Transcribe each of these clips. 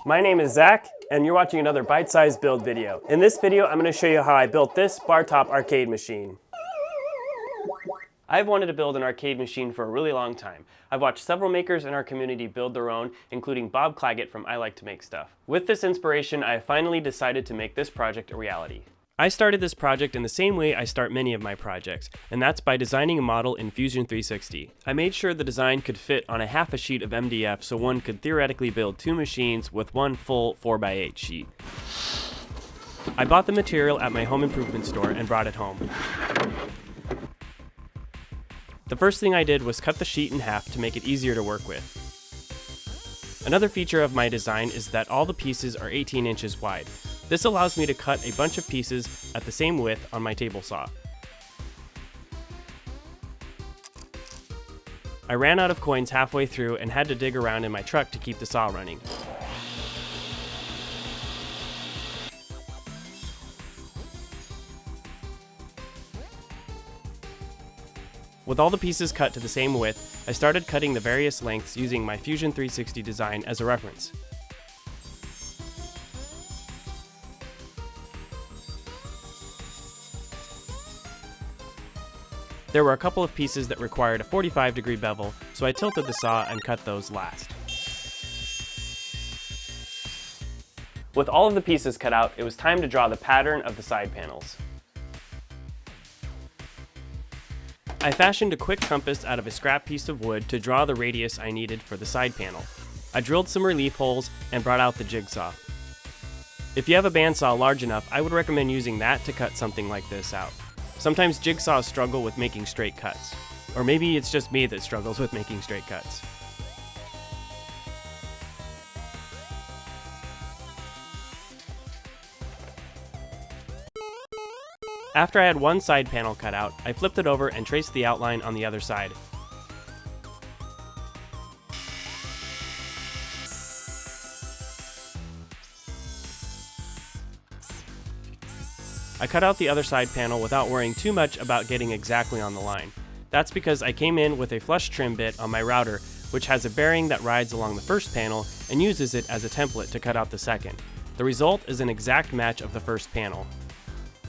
My name is Zach, and you're watching another bite-sized build video. In this video, I'm going to show you how I built this Bartop arcade machine. I've wanted to build an arcade machine for a really long time. I've watched several makers in our community build their own, including Bob Clagget from I Like to Make Stuff. With this inspiration, I finally decided to make this project a reality. I started this project in the same way I start many of my projects, and that's by designing a model in Fusion 360. I made sure the design could fit on a half a sheet of MDF so one could theoretically build two machines with one full 4x8 sheet. I bought the material at my home improvement store and brought it home. The first thing I did was cut the sheet in half to make it easier to work with. Another feature of my design is that all the pieces are 18 inches wide. This allows me to cut a bunch of pieces at the same width on my table saw. I ran out of coins halfway through and had to dig around in my truck to keep the saw running. With all the pieces cut to the same width, I started cutting the various lengths using my Fusion 360 design as a reference. There were a couple of pieces that required a 45-degree bevel, so I tilted the saw and cut those last. With all of the pieces cut out, it was time to draw the pattern of the side panels. I fashioned a quick compass out of a scrap piece of wood to draw the radius I needed for the side panel. I drilled some relief holes and brought out the jigsaw. If you have a bandsaw large enough, I would recommend using that to cut something like this out. Sometimes jigsaws struggle with making straight cuts. Or maybe it's just me that struggles with making straight cuts. After I had one side panel cut out, I flipped it over and traced the outline on the other side. I cut out the other side panel without worrying too much about getting exactly on the line. That's because I came in with a flush trim bit on my router, which has a bearing that rides along the first panel and uses it as a template to cut out the second. The result is an exact match of the first panel.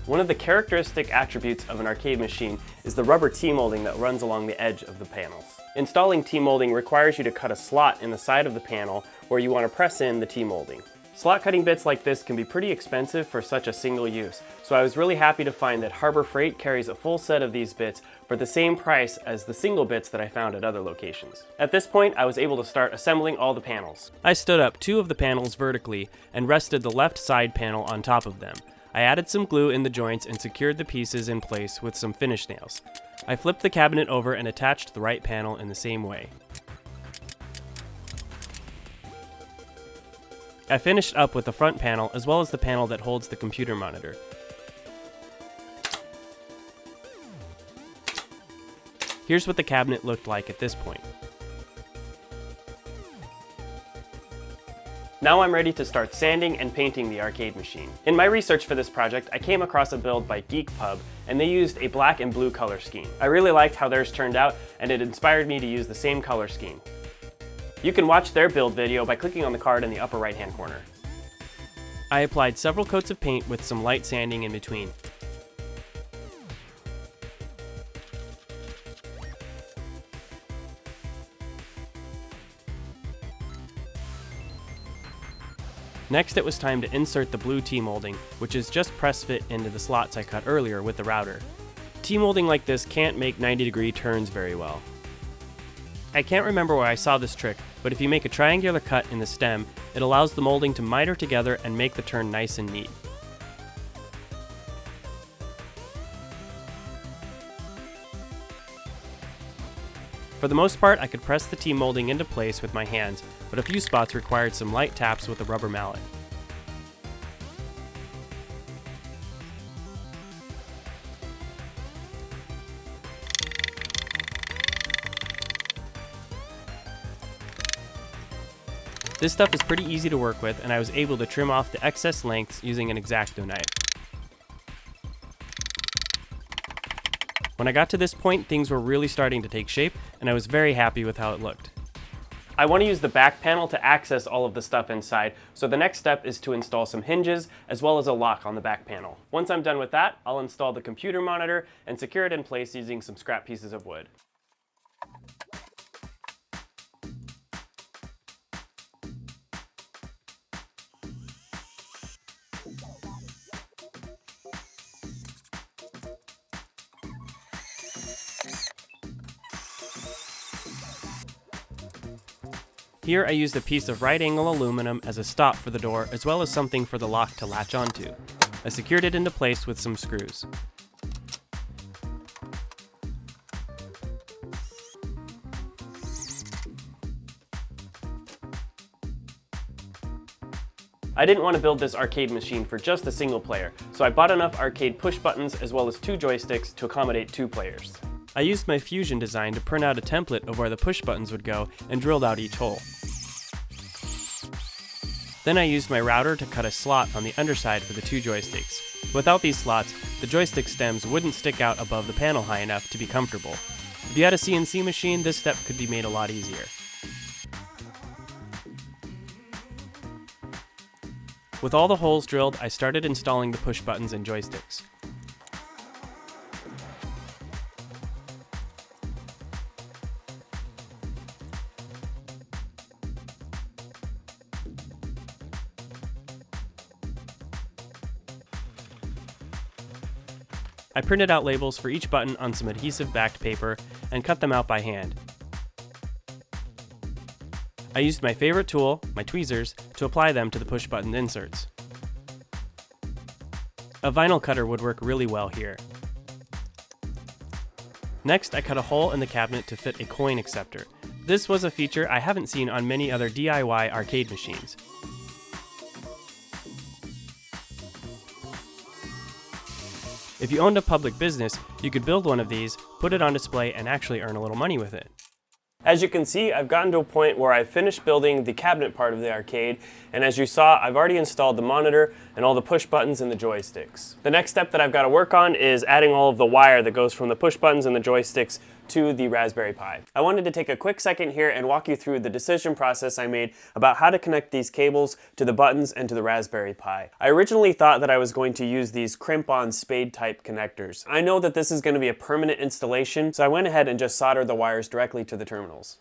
One of the characteristic attributes of an arcade machine is the rubber T-molding that runs along the edge of the panels. Installing T-molding requires you to cut a slot in the side of the panel where you want to press in the T-molding. Slot cutting bits like this can be pretty expensive for such a single use, so I was really happy to find that Harbor Freight carries a full set of these bits for the same price as the single bits that I found at other locations. At this point, I was able to start assembling all the panels. I stood up two of the panels vertically and rested the left side panel on top of them. I added some glue in the joints and secured the pieces in place with some finish nails. I flipped the cabinet over and attached the right panel in the same way. I finished up with the front panel as well as the panel that holds the computer monitor. Here's what the cabinet looked like at this point. Now I'm ready to start sanding and painting the arcade machine. In my research for this project, I came across a build by GeekPub, and they used a black and blue color scheme. I really liked how theirs turned out, and it inspired me to use the same color scheme. You can watch their build video by clicking on the card in the upper right-hand corner. I applied several coats of paint with some light sanding in between. Next, it was time to insert the blue T-molding, which is just press fit into the slots I cut earlier with the router. T-molding like this can't make 90-degree turns very well. I can't remember where I saw this trick, but if you make a triangular cut in the stem, it allows the molding to miter together and make the turn nice and neat. For the most part, I could press the T-molding into place with my hands, but a few spots required some light taps with a rubber mallet. This stuff is pretty easy to work with, and I was able to trim off the excess lengths using an X-Acto knife. When I got to this point, things were really starting to take shape, and I was very happy with how it looked. I want to use the back panel to access all of the stuff inside, so the next step is to install some hinges as well as a lock on the back panel. Once I'm done with that, I'll install the computer monitor and secure it in place using some scrap pieces of wood. Here I used a piece of right-angle aluminum as a stop for the door, as well as something for the lock to latch onto. I secured it into place with some screws. I didn't want to build this arcade machine for just a single player, so I bought enough arcade push buttons as well as 2 joysticks to accommodate 2 players. I used my Fusion design to print out a template of where the push buttons would go and drilled out each hole. Then I used my router to cut a slot on the underside for the 2 joysticks. Without these slots, the joystick stems wouldn't stick out above the panel high enough to be comfortable. If you had a CNC machine, this step could be made a lot easier. With all the holes drilled, I started installing the push buttons and joysticks. I printed out labels for each button on some adhesive-backed paper and cut them out by hand. I used my favorite tool, my tweezers, to apply them to the push button inserts. A vinyl cutter would work really well here. Next, I cut a hole in the cabinet to fit a coin acceptor. This was a feature I haven't seen on many other DIY arcade machines. If you owned a public business, you could build one of these, put it on display, and actually earn a little money with it. As you can see, I've gotten to a point where I've finished building the cabinet part of the arcade, and as you saw, I've already installed the monitor and all the push buttons and the joysticks. The next step that I've got to work on is adding all of the wire that goes from the push buttons and the joysticks to the Raspberry Pi. I wanted to take a quick second here and walk you through the decision process I made about how to connect these cables to the buttons and to the Raspberry Pi. I originally thought that I was going to use these crimp-on spade type connectors. I know that this is going to be a permanent installation, so I went ahead and just soldered the wires directly to the terminals.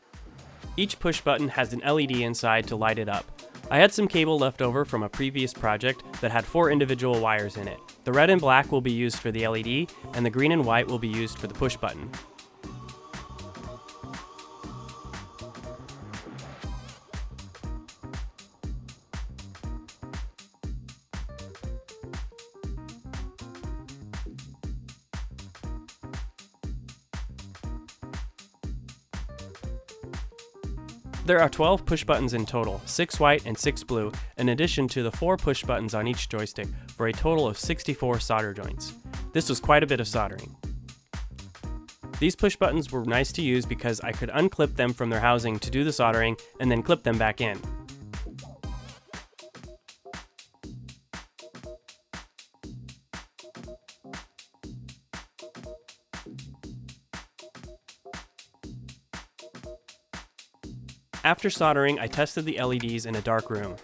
Each push button has an LED inside to light it up. I had some cable left over from a previous project that had 4 individual wires in it. The red and black will be used for the LED, and the green and white will be used for the push button. There are 12 push buttons in total, 6 white and 6 blue, in addition to the 4 push buttons on each joystick, for a total of 64 solder joints. This was quite a bit of soldering. These push buttons were nice to use because I could unclip them from their housing to do the soldering and then clip them back in. After soldering, I tested the LEDs in a dark room.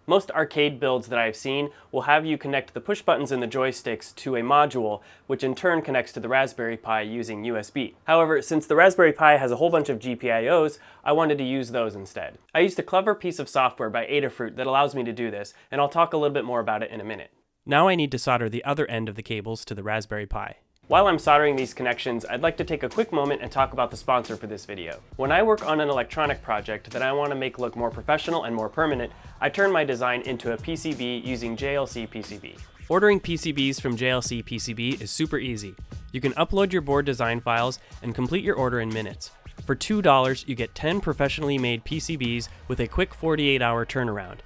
Most arcade builds that I've seen will have you connect the push buttons and the joysticks to a module, which in turn connects to the Raspberry Pi using USB. However, since the Raspberry Pi has a whole bunch of GPIOs, I wanted to use those instead. I used a clever piece of software by Adafruit that allows me to do this, and I'll talk a little bit more about it in a minute. Now I need to solder the other end of the cables to the Raspberry Pi. While I'm soldering these connections, I'd like to take a quick moment and talk about the sponsor for this video. When I work on an electronic project that I want to make look more professional and more permanent, I turn my design into a PCB using JLC PCB. Ordering PCBs from JLC PCB is super easy. You can upload your board design files and complete your order in minutes. For $2, you get 10 professionally made PCBs with a quick 48-hour turnaround.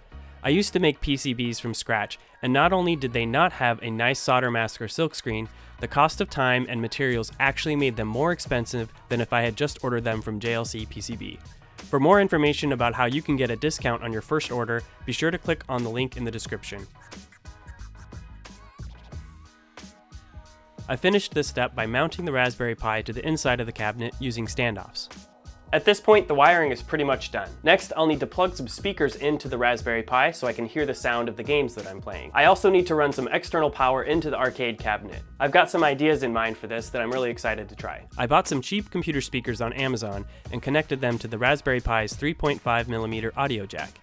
I used to make PCBs from scratch, and not only did they not have a nice solder mask or silkscreen, the cost of time and materials actually made them more expensive than if I had just ordered them from JLC PCB. For more information about how you can get a discount on your first order, be sure to click on the link in the description. I finished this step by mounting the Raspberry Pi to the inside of the cabinet using standoffs. At this point, the wiring is pretty much done. Next, I'll need to plug some speakers into the Raspberry Pi so I can hear the sound of the games that I'm playing. I also need to run some external power into the arcade cabinet. I've got some ideas in mind for this that I'm really excited to try. I bought some cheap computer speakers on Amazon and connected them to the Raspberry Pi's 3.5mm audio jack.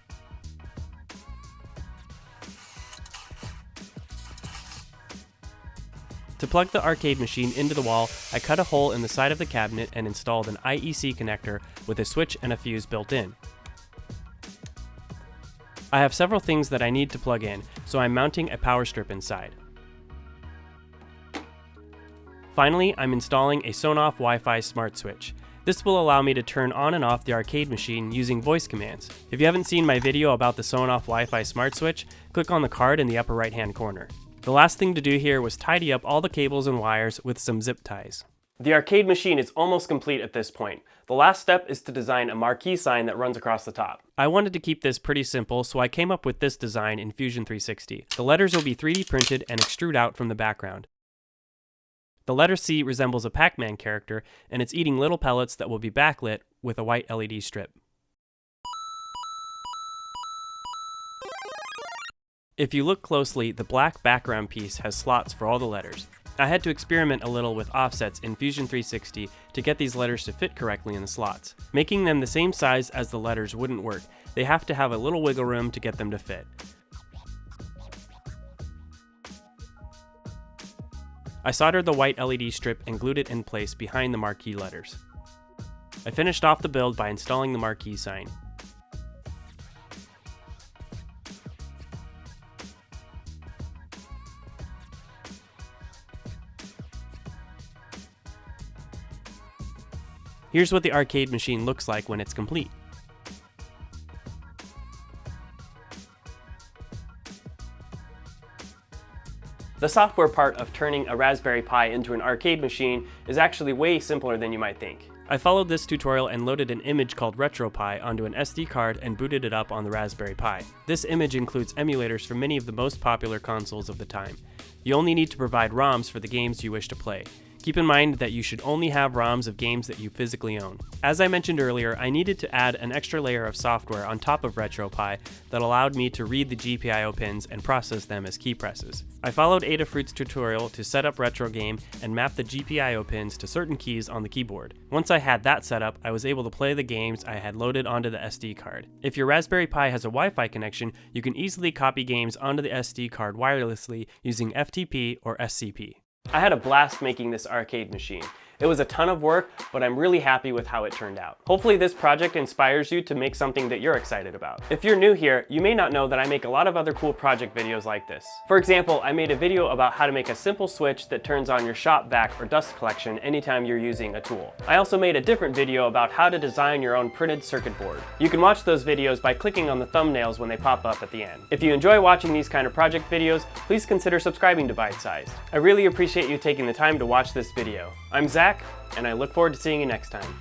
To plug the arcade machine into the wall, I cut a hole in the side of the cabinet and installed an IEC connector with a switch and a fuse built in. I have several things that I need to plug in, so I'm mounting a power strip inside. Finally, I'm installing a Sonoff Wi-Fi smart switch. This will allow me to turn on and off the arcade machine using voice commands. If you haven't seen my video about the Sonoff Wi-Fi smart switch, click on the card in the upper right hand corner. The last thing to do here was tidy up all the cables and wires with some zip ties. The arcade machine is almost complete at this point. The last step is to design a marquee sign that runs across the top. I wanted to keep this pretty simple, so I came up with this design in Fusion 360. The letters will be 3D printed and extrude out from the background. The letter C resembles a Pac-Man character, and it's eating little pellets that will be backlit with a white LED strip. If you look closely, the black background piece has slots for all the letters. I had to experiment a little with offsets in Fusion 360 to get these letters to fit correctly in the slots. Making them the same size as the letters wouldn't work. They have to have a little wiggle room to get them to fit. I soldered the white LED strip and glued it in place behind the marquee letters. I finished off the build by installing the marquee sign. Here's what the arcade machine looks like when it's complete. The software part of turning a Raspberry Pi into an arcade machine is actually way simpler than you might think. I followed this tutorial and loaded an image called RetroPie onto an SD card and booted it up on the Raspberry Pi. This image includes emulators for many of the most popular consoles of the time. You only need to provide ROMs for the games you wish to play. Keep in mind that you should only have ROMs of games that you physically own. As I mentioned earlier, I needed to add an extra layer of software on top of RetroPie that allowed me to read the GPIO pins and process them as key presses. I followed Adafruit's tutorial to set up RetroGame and map the GPIO pins to certain keys on the keyboard. Once I had that set up, I was able to play the games I had loaded onto the SD card. If your Raspberry Pi has a Wi-Fi connection, you can easily copy games onto the SD card wirelessly using FTP or SCP. I had a blast making this arcade machine. It was a ton of work, but I'm really happy with how it turned out. Hopefully this project inspires you to make something that you're excited about. If you're new here, you may not know that I make a lot of other cool project videos like this. For example, I made a video about how to make a simple switch that turns on your shop vac or dust collection anytime you're using a tool. I also made a different video about how to design your own printed circuit board. You can watch those videos by clicking on the thumbnails when they pop up at the end. If you enjoy watching these kind of project videos, please consider subscribing to Bite Sized. I really appreciate you taking the time to watch this video. I'm Zach, and I look forward to seeing you next time.